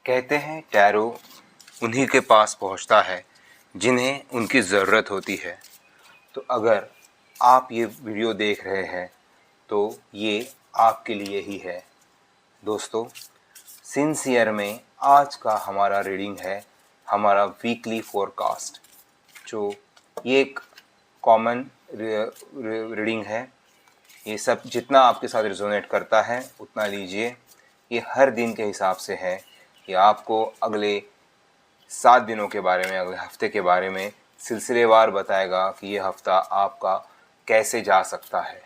कहते हैं टैरो उन्हीं के पास पहुंचता है जिन्हें उनकी ज़रूरत होती है। तो अगर आप ये वीडियो देख रहे हैं तो ये आपके लिए ही है। दोस्तों, सिंसियर में आज का हमारा रीडिंग है हमारा वीकली फोरकास्ट, जो ये एक कॉमन रीडिंग है। ये सब जितना आपके साथ रिजोनेट करता है उतना लीजिए। ये हर दिन के हिसाब से है। ये आपको अगले 7 दिनों के बारे में, अगले हफ्ते के बारे में सिलसिलेवार बताएगा कि ये हफ्ता आपका कैसे जा सकता है।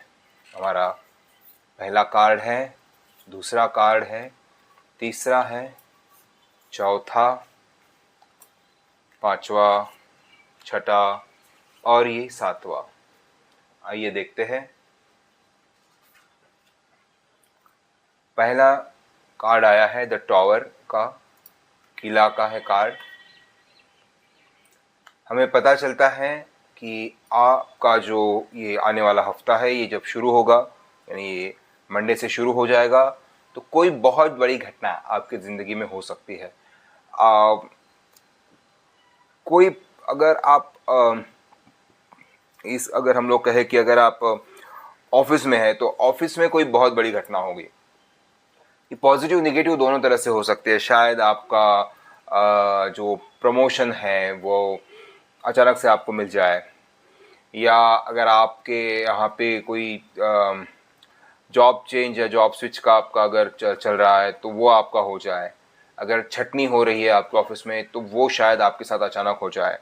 हमारा पहला कार्ड है, दूसरा कार्ड है, तीसरा है, चौथा, पांचवा, छठा और ये सातवां। आइए देखते हैं। पहला कार्ड आया है द टॉवर का, किला का है कार्ड। हमें पता चलता है कि आपका जो ये आने वाला हफ्ता है, ये जब शुरू होगा, यानी ये मंडे से शुरू हो जाएगा, तो कोई बहुत बड़ी घटना आपकी ज़िंदगी में हो सकती है। कोई अगर आप अगर हम लोग कहें कि अगर आप ऑफिस में है तो ऑफिस में कोई बहुत बड़ी घटना होगी। ये पॉजिटिव निगेटिव दोनों तरह से हो सकती है। शायद आपका जो प्रमोशन है वो अचानक से आपको मिल जाए, या अगर आपके यहाँ पे कोई जॉब चेंज या जॉब स्विच का आपका अगर चल रहा है तो वो आपका हो जाए। अगर छटनी हो रही है आपके ऑफिस में तो वो शायद आपके साथ अचानक हो जाए।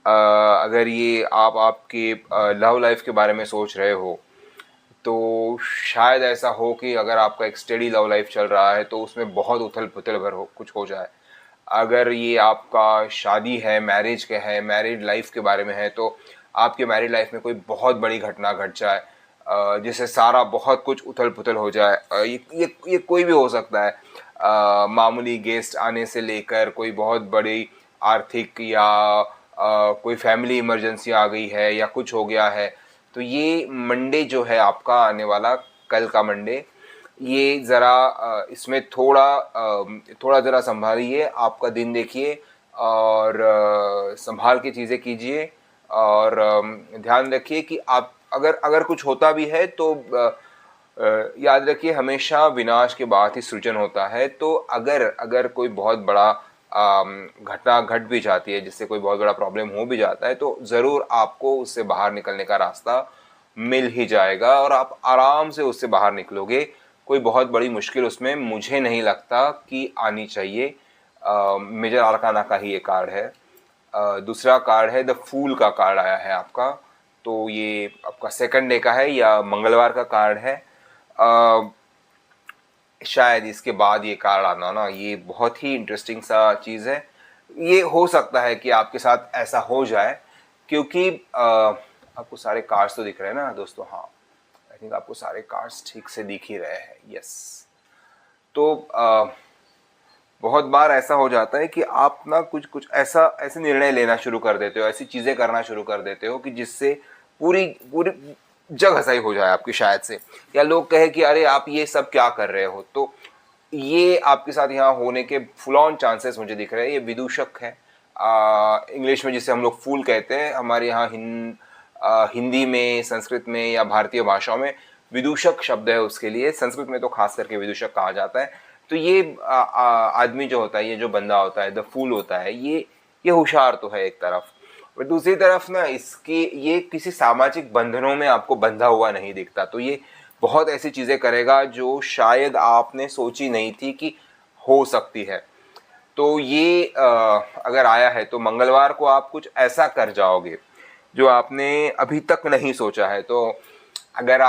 अगर ये आपके लव लाइफ के बारे में सोच रहे हो तो शायद ऐसा हो कि अगर आपका एक स्टेडी लव लाइफ चल रहा है तो उसमें बहुत उथल पुथल भर हो कुछ हो जाए। अगर ये आपका शादी है, मैरिज के है, मैरिड लाइफ के बारे में है, तो आपके मैरिड लाइफ में कोई बहुत बड़ी घटना घट जाए जिससे सारा बहुत कुछ उथल पुथल हो जाए। ये कोई भी हो सकता है। मामूली गेस्ट आने से लेकर कोई बहुत बड़ी आर्थिक या कोई फैमिली इमरजेंसी आ गई है या कुछ हो गया है। तो ये मंडे जो है आपका आने वाला, कल का मंडे, ये ज़रा इसमें थोड़ा ज़रा संभालिए, आपका दिन देखिए और संभाल के चीज़ें कीजिए। और ध्यान रखिए कि आप अगर कुछ होता भी है तो याद रखिए हमेशा विनाश के बाद ही सृजन होता है। तो अगर कोई बहुत बड़ा घटना घट भी जाती है, जिससे कोई बहुत बड़ा प्रॉब्लम हो भी जाता है, तो ज़रूर आपको उससे बाहर निकलने का रास्ता मिल ही जाएगा और आप आराम से उससे बाहर निकलोगे। कोई बहुत बड़ी मुश्किल उसमें मुझे नहीं लगता कि आनी चाहिए। मेजर आर्काना का ही ये कार्ड है। दूसरा कार्ड है द फूल का कार्ड आया है आपका। तो ये आपका सेकंड डे का है या मंगलवार का कार्ड है। शायद इसके बाद ये कार्ड आना ना, ये बहुत ही इंटरेस्टिंग सा चीज़ है। ये हो सकता है कि आपके साथ ऐसा हो जाए, क्योंकि आपको सारे कार्ड्स तो दिख रहे हैं ना दोस्तों। हाँ, आई थिंक आपको सारे कार्ड्स ठीक से दिख ही रहे हैं। यस। तो बहुत बार ऐसा हो जाता है कि आप ना कुछ ऐसे निर्णय लेना शुरू कर देते हो, ऐसी चीज़ें करना शुरू कर देते हो कि जिससे पूरी पूरी जग हसाई हो जाए आपकी शायद से, या लोग कहे कि अरे आप ये सब क्या कर रहे हो। तो ये आपके साथ यहाँ होने के फुल ऑन चांसेस मुझे दिख रहे हैं। ये विदूषक है, इंग्लिश में जिसे हम लोग फूल कहते हैं। हमारे यहाँ हिंदी में, संस्कृत में या भारतीय भाषाओं में विदूषक शब्द है उसके लिए। संस्कृत में तो खास करके विदूषक कहा जाता है। तो ये आदमी जो होता है, ये जो बंदा होता है, द फूल होता है, ये होशियार तो है एक तरफ, और दूसरी तरफ ना ये किसी सामाजिक बंधनों में आपको बंधा हुआ नहीं दिखता। तो ये बहुत ऐसी चीज़ें करेगा जो शायद आपने सोची नहीं थी कि हो सकती है। तो ये अगर आया है तो मंगलवार को आप कुछ ऐसा कर जाओगे जो आपने अभी तक नहीं सोचा है। तो अगर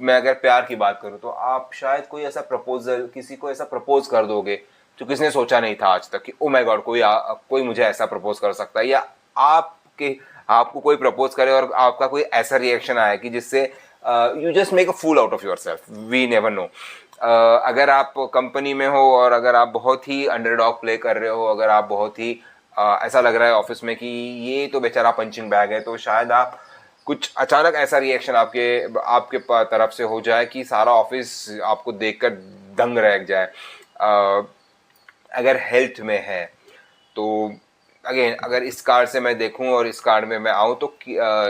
मैं अगर प्यार की बात करूं तो आप शायद कोई ऐसा प्रपोजल, किसी को ऐसा प्रपोज कर दोगे जो किसी ने सोचा नहीं था आज तक कि ओ माय गॉड, कोई मुझे ऐसा प्रपोज कर सकता है। या आपको कोई प्रपोज करे और आपका कोई ऐसा रिएक्शन आया कि जिससे you just make a fool out of yourself. We never know. अगर आप कंपनी में हो और अगर आप बहुत ही अंडरडॉग प्ले कर रहे हो, अगर आप बहुत ही ऐसा लग रहा है ऑफिस में कि ये तो बेचारा पंचिंग बैग है, तो शायद आप कुछ अचानक ऐसा रिएक्शन आपके तरफ से हो जाए कि सारा ऑफिस आपको देखकर दंग रह जाए। अगर हेल्थ में है तो अगेन अगर इस कार्ड से मैं देखूं और इस कार्ड में मैं आऊं तो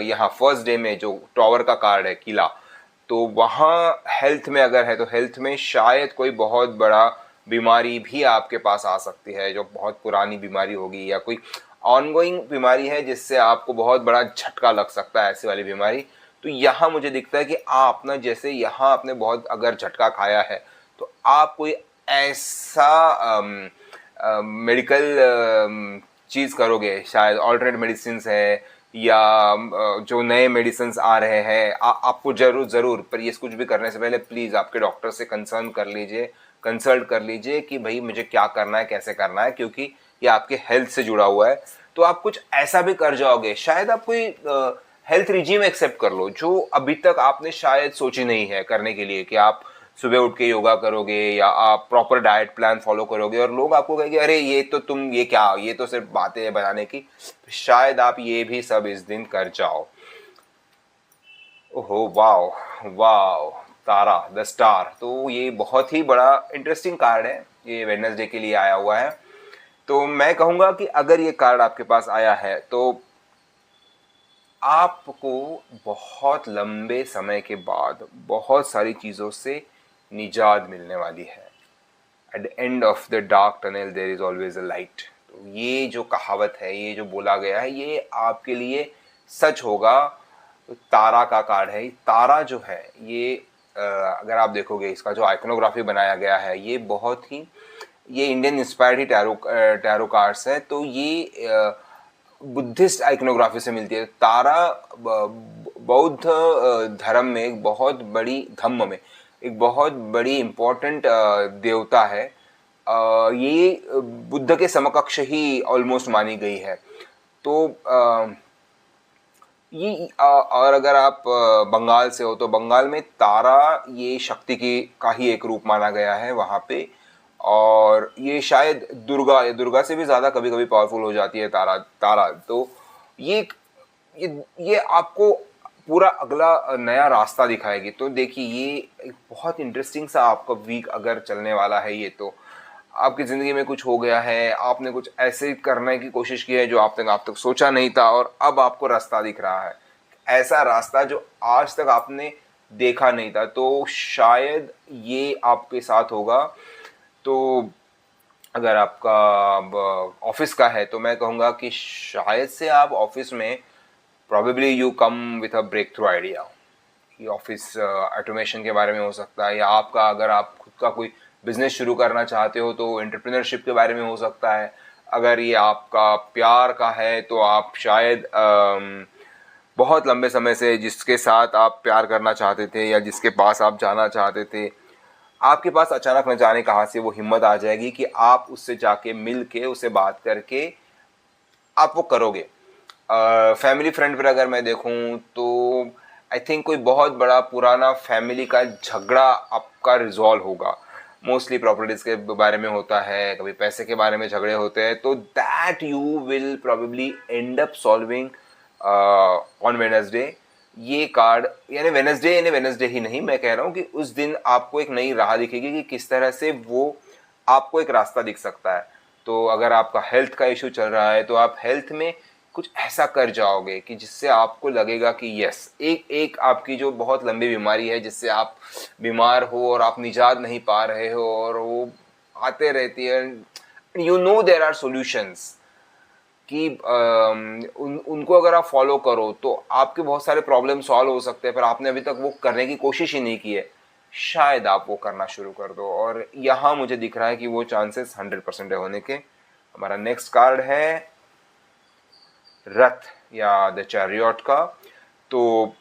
यहाँ फर्स्ट डे में जो टॉवर का कार्ड है किला, तो वहाँ हेल्थ में अगर है तो हेल्थ में शायद कोई बहुत बड़ा बीमारी भी आपके पास आ सकती है, जो बहुत पुरानी बीमारी होगी या कोई ऑनगोइंग बीमारी है जिससे आपको बहुत बड़ा झटका लग सकता है, ऐसी वाली बीमारी। तो यहाँ मुझे दिखता है कि आप ना जैसे यहाँ आपने बहुत अगर झटका खाया है तो आप कोई ऐसा मेडिकल चीज़ करोगे, शायद ऑल्टरनेट मेडिसिन है या जो नए मेडिसिन आ रहे हैं, आपको ज़रूर पर ये कुछ भी करने से पहले प्लीज़ आपके डॉक्टर से कंसल्ट कर लीजिए कि भाई मुझे क्या करना है, कैसे करना है, क्योंकि ये आपके हेल्थ से जुड़ा हुआ है। तो आप कुछ ऐसा भी कर जाओगे, शायद आप कोई हेल्थ रिजीम एक्सेप्ट कर लो जो अभी तक आपने शायद सोची नहीं है करने के लिए, कि आप सुबह उठ के योगा करोगे या आप प्रॉपर डाइट प्लान फॉलो करोगे और लोग आपको कहेंगे अरे ये तो तुम ये क्या, ये तो सिर्फ बातें हैं बनाने की। शायद आप ये भी सब इस दिन कर जाओ। ओहो wow wow, Tara the star, तो ये बहुत ही बड़ा इंटरेस्टिंग कार्ड है, ये वेडनेसडे के लिए आया हुआ है। तो मैं कहूँगा कि अगर ये कार्ड आपके पास आया है तो आपको बहुत लंबे समय के बाद बहुत सारी चीज़ों से निजात मिलने वाली है। At the end of the dark tunnel there is always a light. तो ये जो कहावत है, ये जो बोला गया है, ये आपके लिए सच होगा। तो तारा का कार्ड है, तारा जो है ये अगर आप देखोगे इसका जो आइकोनोग्राफी बनाया गया है ये बहुत ही, ये इंडियन इंस्पायर्ड ही टैरो कार्ड्स है। तो ये बुद्धिस्ट आइकोनोग्राफी से मिलती है। तारा बौद्ध धर्म में एक बहुत बड़ी, धम्म में एक बहुत बड़ी इम्पोर्टेंट देवता है। ये बुद्ध के समकक्ष ही ऑलमोस्ट मानी गई है। तो ये और अगर आप बंगाल से हो तो बंगाल में तारा ये शक्ति की का ही एक रूप माना गया है वहाँ पे। और ये शायद दुर्गा से भी ज़्यादा कभी कभी पावरफुल हो जाती है तारा तारा। तो ये ये आपको पूरा अगला नया रास्ता दिखाएगी। तो देखिए ये एक बहुत इंटरेस्टिंग सा आपका वीक अगर चलने वाला है, ये तो आपकी ज़िंदगी में कुछ हो गया है, आपने कुछ ऐसे करने की कोशिश की है जो आप तक सोचा नहीं था और अब आपको रास्ता दिख रहा है, ऐसा रास्ता जो आज तक आपने देखा नहीं था, तो शायद ये आपके साथ होगा। तो अगर आपका ऑफिस का है तो मैं कहूँगा कि शायद से आप ऑफिस में probably you come with a breakthrough idea. ये ऑफिस ऑटोमेशन के बारे में हो सकता है, या आपका अगर आप खुद का कोई बिजनेस शुरू करना चाहते हो तो एंटरप्रेन्योरशिप के बारे में हो सकता है। अगर ये आपका प्यार का है तो आप शायद बहुत लंबे समय से जिसके साथ आप प्यार करना चाहते थे या जिसके पास आप जाना चाहते थे, आपके पास अचानक न जाने कहाँ से वो हिम्मत आ जाएगी कि आप उससे जाके मिल के उससे बात करके आप वो करोगे। फैमिली फ्रंट पर अगर मैं देखूं तो आई थिंक कोई बहुत बड़ा पुराना फैमिली का झगड़ा आपका रिजॉल्व होगा। मोस्टली प्रॉपर्टीज के बारे में होता है, कभी पैसे के बारे में झगड़े होते हैं, तो that you will probably and up solving on Wednesday. ये कार्ड यानी वेडनेसडे ही नहीं, मैं कह रहा हूँ कि उस दिन आपको एक नई राह दिखेगी कि किस तरह से वो आपको एक रास्ता दिख सकता है। तो अगर आपका हेल्थ का इशू चल रहा है तो आप हेल्थ में कुछ ऐसा कर जाओगे कि जिससे आपको लगेगा कि यस, एक आपकी जो बहुत लंबी बीमारी है जिससे आप बीमार हो और आप निजात नहीं पा रहे हो और वो आते रहती है, you know there are solutions कि उनको अगर आप फॉलो करो तो आपके बहुत सारे प्रॉब्लम सॉल्व हो सकते हैं, पर आपने अभी तक वो करने की कोशिश ही नहीं की है। शायद आप वो करना शुरू कर दो और यहाँ मुझे दिख रहा है कि वो चांसेस 100% है होने के। हमारा नेक्स्ट कार्ड है रथ या द चैरियट का। तो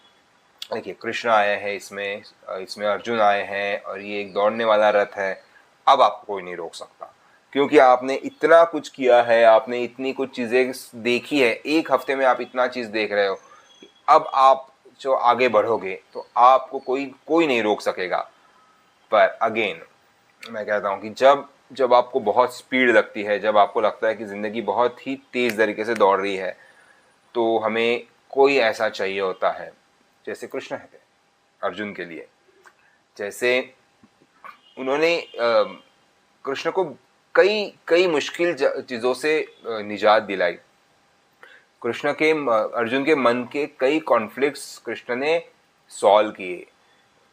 देखिए कृष्ण आए हैं इसमें, इसमें अर्जुन आए हैं और ये एक दौड़ने वाला रथ है। अब आपको कोई नहीं रोक सकता क्योंकि आपने इतना कुछ किया है, आपने इतनी कुछ चीज़ें देखी है, एक हफ्ते में आप इतना चीज़ देख रहे हो। अब आप जो आगे बढ़ोगे तो आपको कोई नहीं रोक सकेगा। पर अगेन मैं कहता हूँ कि जब आपको बहुत स्पीड लगती है, जब आपको लगता है कि ज़िंदगी बहुत ही तेज़ तरीके से दौड़ रही है, तो हमें कोई ऐसा चाहिए होता है जैसे कृष्ण है अर्जुन के लिए। जैसे उन्होंने कृष्ण को कई कई मुश्किल चीज़ों से निजात दिलाई। कृष्ण के अर्जुन के मन के कई कॉन्फ्लिक्ट्स कृष्ण ने सॉल्व किए,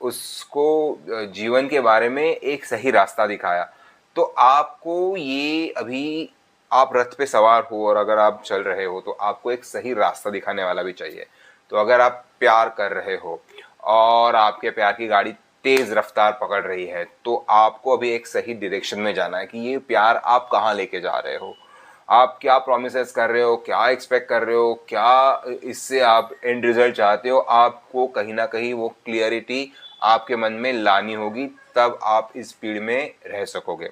उसको जीवन के बारे में एक सही रास्ता दिखाया। तो आपको ये अभी आप रथ पे सवार हो और अगर आप चल रहे हो तो आपको एक सही रास्ता दिखाने वाला भी चाहिए। तो अगर आप प्यार कर रहे हो और आपके प्यार की गाड़ी तेज रफ्तार पकड़ रही है तो आपको अभी एक सही डायरेक्शन में जाना है कि ये प्यार आप कहाँ लेके जा रहे हो, आप क्या प्रोमिसेस कर रहे हो, क्या एक्सपेक्ट कर रहे हो, क्या इससे आप एंड रिजल्ट चाहते हो। आपको कहीं ना कहीं वो क्लियरिटी आपके मन में लानी होगी, तब आप इस भीड़ में रह सकोगे।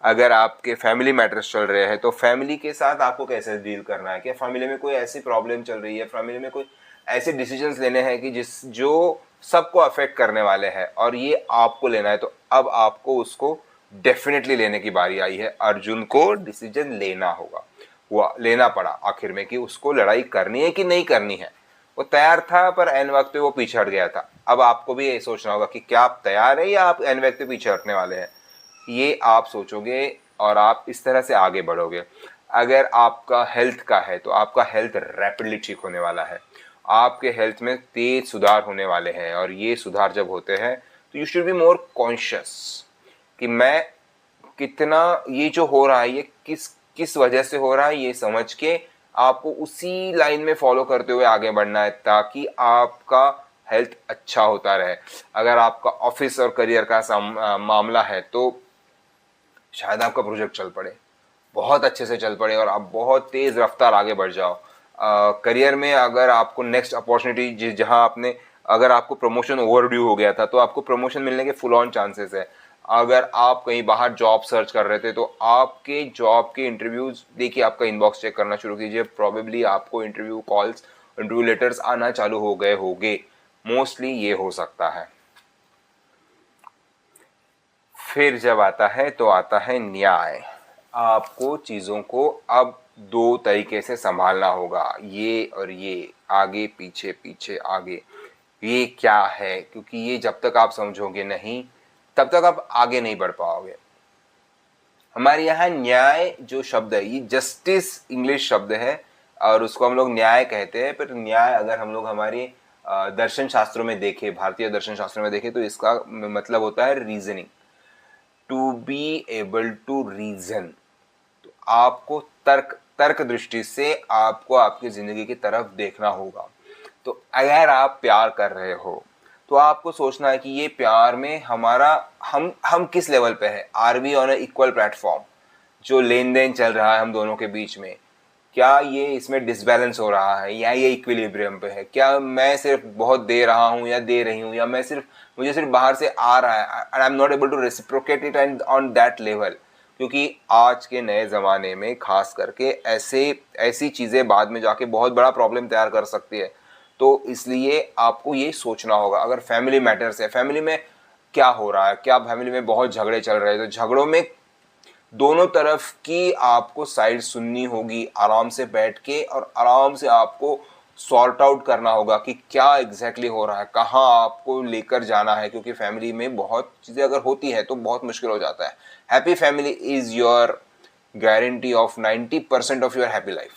अगर आपके फैमिली मैटर्स चल रहे हैं तो फैमिली के साथ आपको कैसे डील करना है, क्या फैमिली में कोई ऐसी प्रॉब्लम चल रही है, फैमिली में कोई ऐसे डिसीजंस लेने हैं कि जो सबको अफेक्ट करने वाले हैं और ये आपको लेना है। तो अब आपको उसको डेफिनेटली लेने की बारी आई है। अर्जुन को डिसीजन लेना होगा, वो लेना पड़ा आखिर में कि उसको लड़ाई करनी है कि नहीं करनी है। वो तैयार था पर एन वक्त पे वो पीछे हट गया था। अब आपको भी ये सोचना होगा कि क्या आप तैयार हैं या आप एन वक्त पे पीछे हटने वाले हैं। ये आप सोचोगे और आप इस तरह से आगे बढ़ोगे। अगर आपका हेल्थ का है तो आपका हेल्थ रैपिडली ठीक होने वाला है, आपके हेल्थ में तेज सुधार होने वाले हैं। और ये सुधार जब होते हैं तो you should be more conscious कि मैं कितना, ये जो हो रहा है ये किस किस वजह से हो रहा है, ये समझ के आपको उसी लाइन में फॉलो करते हुए आगे बढ़ना है ताकि आपका हेल्थ अच्छा होता रहे। अगर आपका ऑफिस और करियर का मामला है तो शायद आपका प्रोजेक्ट चल पड़े, बहुत अच्छे से चल पड़े और आप बहुत तेज रफ्तार आगे बढ़ जाओ। करियर में अगर आपको नेक्स्ट अपॉर्चुनिटी जहां आपने, अगर आपको प्रमोशन ओवरड्यू हो गया था तो आपको प्रमोशन मिलने के फुल ऑन चांसेस है। अगर आप कहीं बाहर जॉब सर्च कर रहे थे तो आपके जॉब के इंटरव्यूज देखिए, आपका इनबॉक्स चेक करना शुरू कीजिए, प्रोबेबली आपको इंटरव्यू कॉल्स, इंटरव्यू लेटर्स आना चालू हो गए होंगे, मोस्टली ये हो सकता है। फिर जब आता है तो आता है न्याय। आपको चीज़ों को अब दो तरीके से संभालना होगा, ये और ये, आगे पीछे पीछे आगे, ये क्या है, क्योंकि ये जब तक आप समझोगे नहीं तब तक आप आगे नहीं बढ़ पाओगे। हमारे यहाँ न्याय जो शब्द है ये जस्टिस इंग्लिश शब्द है और उसको हम लोग न्याय कहते हैं। पर न्याय अगर हम लोग हमारे दर्शन शास्त्रों में देखें, भारतीय दर्शन शास्त्रों में देखें तो इसका मतलब होता है reasoning, to be able to reason. तो आपको तर्क तर्क दृष्टि से आपको आपकी जिंदगी की तरफ देखना होगा। तो अगर आप प्यार कर रहे हो तो आपको सोचना है कि ये प्यार में हमारा हम किस लेवल पे है, are we on equal platform. जो लेन देन चल रहा है हम दोनों के बीच में, क्या ये इसमें डिसबैलेंस हो रहा है या ये इक्विलिब्रियम पे है, क्या मैं सिर्फ बहुत दे रहा हूँ या दे रही हूँ, या मुझे सिर्फ बाहर से आ रहा है and I am not able to reciprocate it and on that level. क्योंकि आज के नए ज़माने में खास करके ऐसी चीज़ें बाद में जाके बहुत बड़ा प्रॉब्लम तैयार कर सकती है। तो इसलिए आपको ये सोचना होगा, अगर फैमिली मैटर्स है, फैमिली में क्या हो रहा है, क्या फैमिली में बहुत झगड़े चल रहे हैं तो झगड़ों में दोनों तरफ की आपको साइड सुननी होगी आराम से बैठ के, और आराम से आपको सॉर्ट आउट करना होगा कि क्या एग्जैक्टली हो रहा है, कहाँ आपको लेकर जाना है। क्योंकि फैमिली में बहुत चीज़ें अगर होती है तो बहुत मुश्किल हो जाता है। Happy family is your guarantee of 90% of your happy life,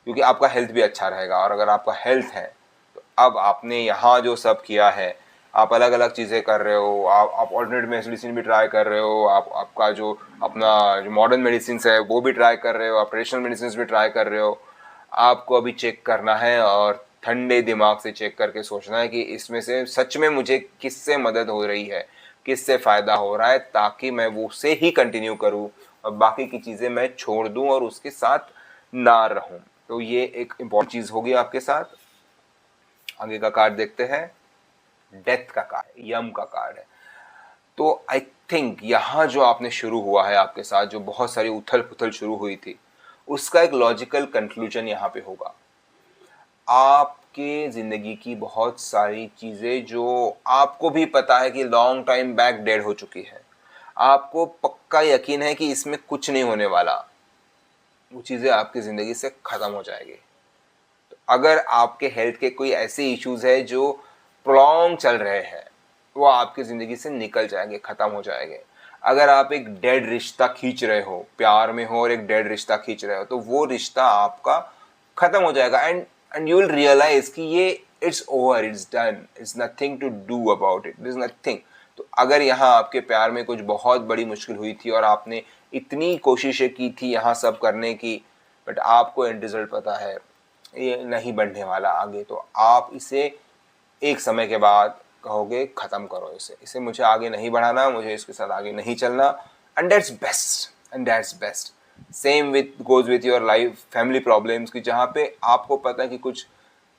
क्योंकि आपका हेल्थ भी अच्छा रहेगा। और अगर आपका हेल्थ है तो अब आपने यहाँ जो सब किया है, आप अलग अलग चीज़ें कर रहे हो, आप ऑल्टरनेट मेडिसिन भी ट्राई कर रहे हो, आपका जो अपना जो मॉडर्न मेडिसिन है वो भी ट्राई कर रहे हो, आप ट्रेडिशनल मेडिसिन भी ट्राई कर रहे हो। आपको अभी चेक करना है और ठंडे दिमाग से चेक करके सोचना है कि इसमें से सच में मुझे किससे मदद हो रही है, किससे फ़ायदा हो रहा है, ताकि मैं वो से ही कंटिन्यू करूँ और बाकी की चीज़ें मैं छोड़ दूँ और उसके साथ ना रहूँ। तो ये एक इम्पॉर्टेंट चीज़ होगी आपके साथ। आगे का कार्ड देखते हैं, डेथ का कार्ड, यम का कार्ड है। तो आई थिंक यहाँ जो आपने शुरू हुआ है आपके साथ, जो बहुत सारी उथल पुथल शुरू हुई थी, उसका एक लॉजिकल कंक्लूजन यहाँ पे होगा। आपके जिंदगी की बहुत सारी चीजें जो आपको भी पता है कि लॉन्ग टाइम बैक डेड हो चुकी है, आपको पक्का यकीन है कि इसमें कुछ नहीं होने वाला, वो चीजें आपकी जिंदगी से खत्म हो जाएगी। तो अगर आपके हेल्थ के कोई ऐसे इश्यूज है जो प्रोलॉन्ग चल रहे हैं, वो आपकी ज़िंदगी से निकल जाएंगे, ख़त्म हो जाएंगे। अगर आप एक डेड रिश्ता खींच रहे हो, प्यार में हो और एक डेड रिश्ता खींच रहे हो, तो वो रिश्ता आपका खत्म हो जाएगा एंड यू विल रियलाइज कि ये it's over, it's done, it's nothing to do about it, is nothing. तो अगर यहाँ आपके प्यार में कुछ बहुत बड़ी मुश्किल हुई थी और आपने इतनी कोशिशें की थी यहाँ सब करने की, बट आपको एंड रिजल्ट पता है ये नहीं बढ़ने वाला आगे, तो आप इसे एक समय के बाद कहोगे ख़त्म करो इसे मुझे आगे नहीं बढ़ाना, मुझे इसके साथ आगे नहीं चलना, and that's best, and that's best. Same with goes with your life family problems की, जहाँ पे आपको पता है कि कुछ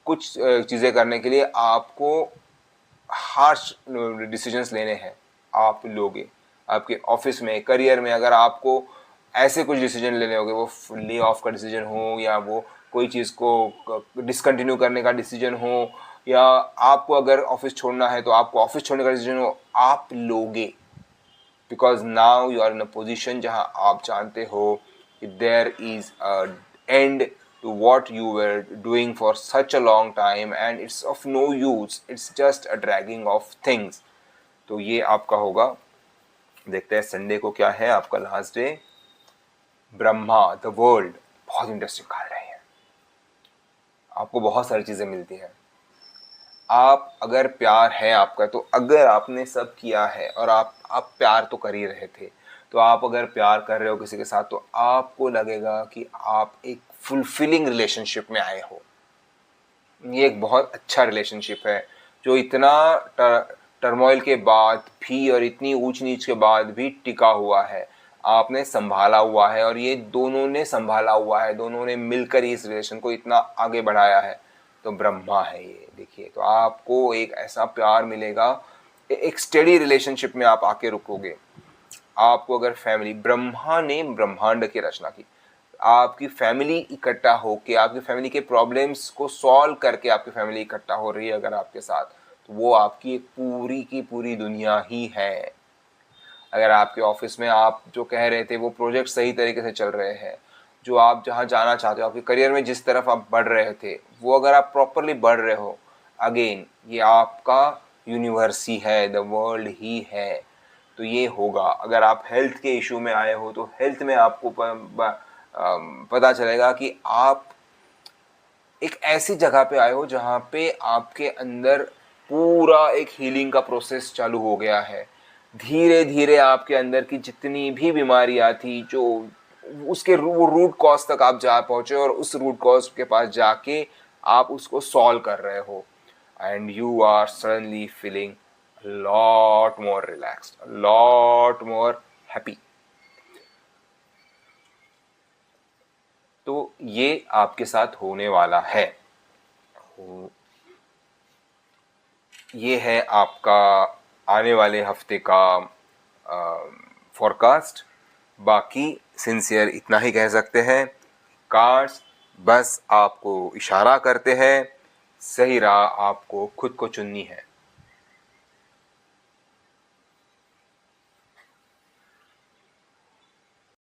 चीज़ें करने के लिए आपको हार्श डिसीजंस लेने हैं, आप लोगे। आपके ऑफिस में, करियर में अगर आपको ऐसे कुछ डिसीजन लेने होंगे, वो ले ऑफ का डिसीजन हो या वो कोई चीज़ को डिसकंटिन्यू करने का डिसीजन हो, या आपको अगर ऑफिस छोड़ना है तो आपको ऑफिस छोड़ने का डिसीजन हो, आप लोगे। Because now you are in a position जहाँ आप जानते हो कि there is a end to what you were doing for such a long time and it's of no use, it's just a dragging of things। तो ये आपका होगा। देखते हैं संडे को क्या है आपका last day. Brahma, the world, बहुत इंटरेस्टिंग कार्ड है ये, आपको बहुत सारी चीजें मिलती हैं। आप अगर प्यार है आपका, तो अगर आपने सब किया है और आप प्यार तो कर ही रहे थे, तो आप अगर प्यार कर रहे हो किसी के साथ, तो आपको लगेगा कि आप एक फुलफिलिंग रिलेशनशिप में आए हो। ये एक बहुत अच्छा रिलेशनशिप है जो इतना टर्मोइल के बाद भी और इतनी ऊंच नीच के बाद भी टिका हुआ है, आपने संभाला हुआ है और ये दोनों ने संभाला हुआ है, दोनों ने मिलकर इस रिलेशन को इतना आगे बढ़ाया है। तो ब्रह्मा है ये, देखिए। तो आपको एक ऐसा प्यार मिलेगा, एक स्टेडी रिलेशनशिप में आप आके रुकोगे। आपको अगर फैमिली, ब्रह्मा ने ब्रह्मांड की रचना की, आपकी फैमिली इकट्ठा होके, आपकी फैमिली के प्रॉब्लम्स को सॉल्व करके आपकी फैमिली इकट्ठा हो रही है अगर आपके साथ, तो वो आपकी एक पूरी की पूरी दुनिया ही है। अगर आपके ऑफिस में आप जो कह रहे थे वो प्रोजेक्ट सही तरीके से चल रहे हैं, जो आप जहाँ जाना चाहते हो, आपके करियर में जिस तरफ आप बढ़ रहे थे, वो अगर आप प्रॉपरली बढ़ रहे हो, अगेन ये आपका यूनिवर्स ही है, द वर्ल्ड ही है। तो ये होगा। अगर आप हेल्थ के इशू में आए हो, तो हेल्थ में आपको पता चलेगा कि आप एक ऐसी जगह पे आए हो जहाँ पे आपके अंदर पूरा एक हीलिंग का प्रोसेस चालू हो गया है। धीरे धीरे आपके अंदर की जितनी भी बीमारियां थी, जो उसके रूट कॉज तक आप जा पहुंचे और उस रूट कॉज के पास जाके आप उसको सॉल्व कर रहे हो, and you are suddenly feeling lot more relaxed, lot more happy. तो ये आपके साथ होने वाला है। ये है आपका आने वाले हफ्ते का फॉरकास्ट। बाकी सिंसियर इतना ही कह सकते हैं, कार्ड्स बस आपको इशारा करते हैं, सही राह आपको खुद को चुननी है।